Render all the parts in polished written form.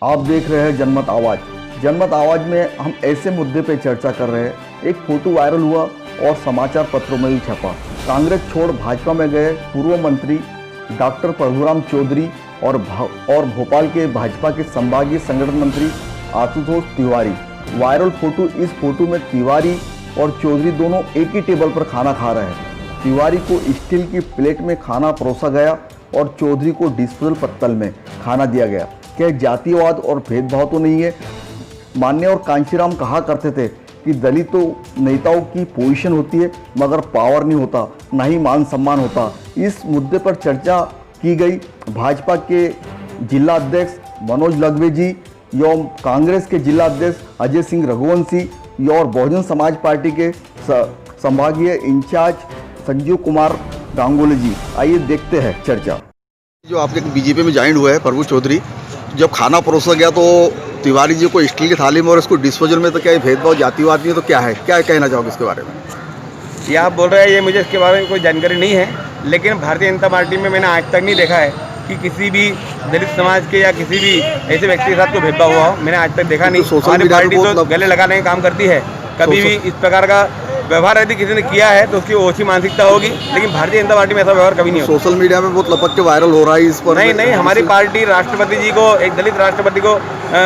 आप देख रहे हैं जनमत आवाज़। जनमत आवाज़ में हम ऐसे मुद्दे पे चर्चा कर रहे हैं। एक फोटो वायरल हुआ और समाचार पत्रों में भी छपा। कांग्रेस छोड़ भाजपा में गए पूर्व मंत्री डॉक्टर प्रभुराम चौधरी और भोपाल के भाजपा के संभागीय संगठन मंत्री आशुतोष तिवारी। वायरल फोटो, इस फोटो में तिवारी और चौधरी दोनों एक ही टेबल पर खाना खा रहे हैं। तिवारी को स्टील की प्लेट में खाना परोसा गया और चौधरी को डिस्पोजल पत्तल में खाना दिया गया। क्या जातिवाद और भेदभाव तो नहीं है? मान्य और कांशीराम कहा करते थे कि दलितों नेताओं की पोजीशन होती है मगर पावर नहीं होता, ना ही मान सम्मान होता। इस मुद्दे पर चर्चा की गई। भाजपा के जिला अध्यक्ष मनोज लगवे जी एवं कांग्रेस के जिला अध्यक्ष अजय सिंह रघुवंशी और बहुजन समाज पार्टी के संभागीय इंचार्ज संजीव कुमार गांगुली जी। आइए देखते हैं चर्चा। जो आपके बीजेपी में ज्वाइन हुआ है प्रभु चौधरी, जब खाना परोसा गया तो तिवारी जी को स्टील की थाली में और इसको डिस्पोजल में, तो क्या ये भेदभाव जातिवाद नहीं है? तो क्या है, क्या कहना चाहोगे इसके बारे में? ये आप बोल रहे हैं, ये मुझे इसके बारे में कोई जानकारी नहीं है, लेकिन भारतीय जनता पार्टी में मैंने आज तक नहीं देखा है कि किसी भी दलित समाज के या किसी भी ऐसे व्यक्ति के साथ कोई भेदभाव हुआ हो। मैंने आज तक देखा नहीं। हमारी पार्टी तो गले लगाने का काम करती है। कभी भी इस प्रकार का व्यवहार यदि किसी ने किया है तो उसकी ओछी मानसिकता होगी, लेकिन भारतीय जनता पार्टी में ऐसा व्यवहार कभी नहीं होता। सोशल मीडिया में बहुत लपक के वायरल हो रहा है इस पर। नहीं, हमारी पार्टी राष्ट्रपति जी को, एक दलित राष्ट्रपति को,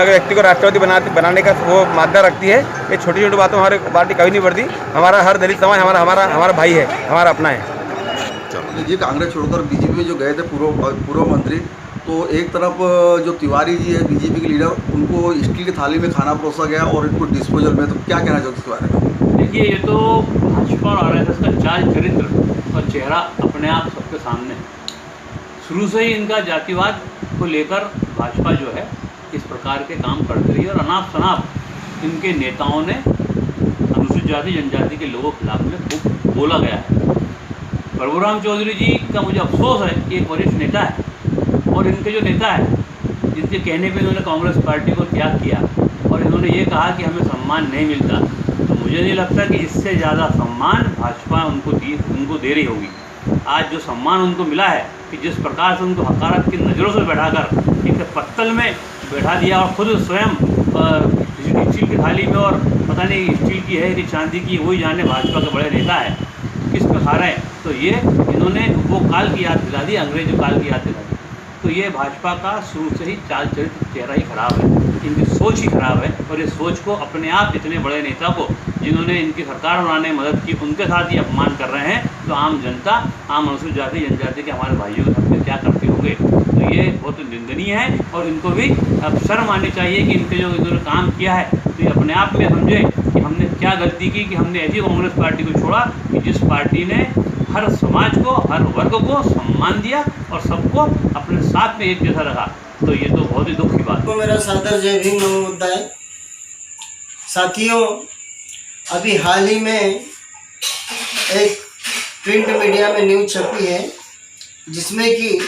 व्यक्ति को राष्ट्रपति बनाने का वो मादा रखती है। ये छोटी छोटी बातों हमारी पार्टी कभी नहीं बढ़ती। हमारा हर दलित समाज हमारा भाई है, हमारा अपना है। जी, कांग्रेस छोड़कर बीजेपी में जो गए थे पूर्व मंत्री, तो एक तरफ जो तिवारी जी है बीजेपी के लीडर, उनको स्टील की थाली में खाना परोसा गया और इनको डिस्पोजल में, तो क्या कहना चाहोगे इसके बारे में? देखिए, ये तो भाजपा और आरएसएस का चाल चरित्र और चेहरा अपने आप सबके सामने है। शुरू से ही इनका जातिवाद को लेकर भाजपा जो है इस प्रकार के काम करती रही और अनाप शनाप इनके नेताओं ने अनुसूचित जाति जनजाति के लोगों के खिलाफ में खूब बोला गया है। प्रभुराम चौधरी जी का मुझे अफसोस है कि एक वरिष्ठ नेता है और इनके जो नेता है, जिनके कहने पे इन्होंने कांग्रेस पार्टी को त्याग किया और इन्होंने ये कहा कि हमें सम्मान नहीं मिलता, तो मुझे नहीं लगता कि इससे ज़्यादा सम्मान भाजपा उनको दे रही होगी। आज जो सम्मान उनको मिला है कि जिस प्रकार से उनको हकारत की नज़रों से बैठाकर एक पत्तल में बैठा दिया और खुद स्वयं स्टील की थाली में, और पता नहीं स्टील की है कि चांदी की, वही जाने भाजपा के बड़े नेता है किस पे खा रहे हैं। तो ये इन्होंने वो काल की याद दिला दी, अंग्रेज काल की याद दिला दी। तो ये भाजपा का शुरू से ही चाल चरित्र चेहरा ही खराब है, इनकी सोच ही खराब है। और ये सोच को अपने आप इतने बड़े नेता को, जिन्होंने इनकी सरकार बनाने में मदद की, उनके साथ ही अपमान कर रहे हैं। तो आम जनता, आम अनुसूचित जाति जनजाति के हमारे भाइयों के साथ में क्या करते होंगे? तो ये बहुत निंदनीय है और इनको भी अब शर्म आनी चाहिए कि इनके जो इन्होंने काम किया है, तो ये अपने आप में समझे कि हमने क्या गलती की कि हमने ऐसी कांग्रेस पार्टी को छोड़ा कि जिस पार्टी ने हर समाज को, हर वर्ग को सम्मान दिया और सबको अपने साथ में एक जैसा रखा। तो ये तो बहुत ही दुख की बात है। मेरा सादर जय भीम नमो बुद्धाय। साथियों, अभी हाल ही में एक प्रिंट मीडिया में न्यूज़ छपी है जिसमें कि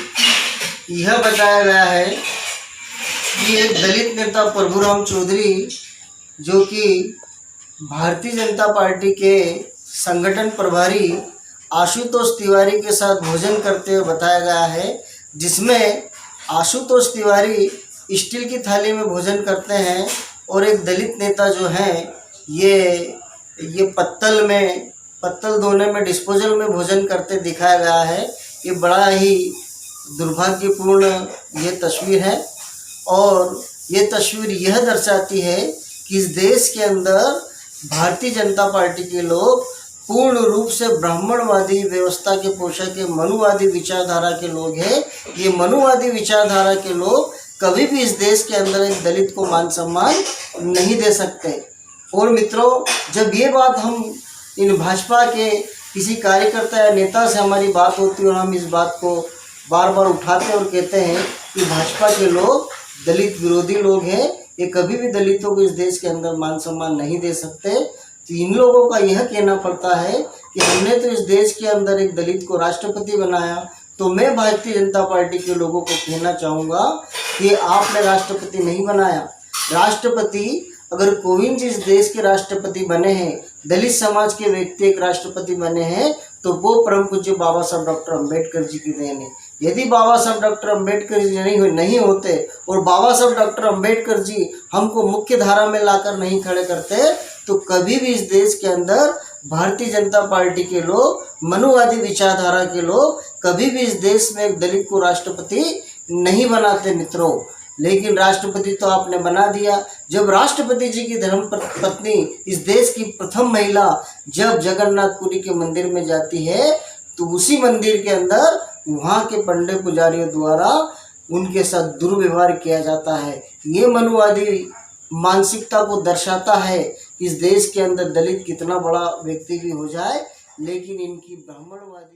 यह बताया गया है कि एक दलित नेता प्रभुराम चौधरी, जो कि भारतीय जनता पार्टी के संगठन प्रभारी आशुतोष तिवारी के साथ भोजन करते हुए बताया गया है, जिसमें आशुतोष तिवारी स्टील की थाली में भोजन करते हैं और एक दलित नेता जो हैं ये पत्तल धोने में, डिस्पोजल में भोजन करते दिखाया गया है। ये बड़ा ही दुर्भाग्यपूर्ण ये तस्वीर है और ये तस्वीर यह दर्शाती है कि इस देश के अंदर भारतीय जनता पार्टी के लोग पूर्ण रूप से ब्राह्मणवादी व्यवस्था के पोषक के मनुवादी विचारधारा के लोग हैं। ये मनुवादी विचारधारा के लोग कभी भी इस देश के अंदर एक दलित को मान सम्मान नहीं दे सकते। और मित्रों, जब ये बात हम इन भाजपा के किसी कार्यकर्ता या नेता से हमारी बात होती है और हम इस बात को बार बार उठाते और कहते हैं कि भाजपा के लोग दलित विरोधी लोग हैं, ये कभी भी दलितों को इस देश के अंदर मान सम्मान नहीं दे सकते, तो इन लोगों का यह कहना पड़ता है कि हमने तो इस देश के अंदर एक दलित को राष्ट्रपति बनाया। तो मैं भारतीय जनता पार्टी के लोगों को कहना चाहूँगा कि आपने राष्ट्रपति नहीं बनाया। राष्ट्रपति, अगर कोविंद जी इस देश के राष्ट्रपति बने हैं, दलित समाज के व्यक्ति एक राष्ट्रपति बने हैं, तो वो परम पूज्य बाबा साहब डॉक्टर अम्बेडकर जी की देन है। यदि बाबा साहब डॉक्टर अंबेडकर जी नहीं होते और बाबा साहब डॉक्टर अंबेडकर जी हमको मुख्य धारा में लाकर नहीं खड़े करते तो कभी भी इस देश के अंदर भारतीय जनता पार्टी के लोग, मनुवादी विचारधारा के लोग कभी भी इस देश में एक दलित को राष्ट्रपति नहीं बनाते मित्रों। लेकिन राष्ट्रपति तो आपने बना दिया। जब राष्ट्रपति जी की धर्म पत्नी, इस देश की प्रथम महिला जब जगन्नाथपुरी के मंदिर में जाती है तो उसी मंदिर के अंदर वहाँ के पंडित पुजारियों द्वारा उनके साथ दुर्व्यवहार किया जाता है। ये मनुवादी मानसिकता को दर्शाता है कि इस देश के अंदर दलित कितना बड़ा व्यक्ति भी हो जाए, लेकिन इनकी ब्राह्मणवादी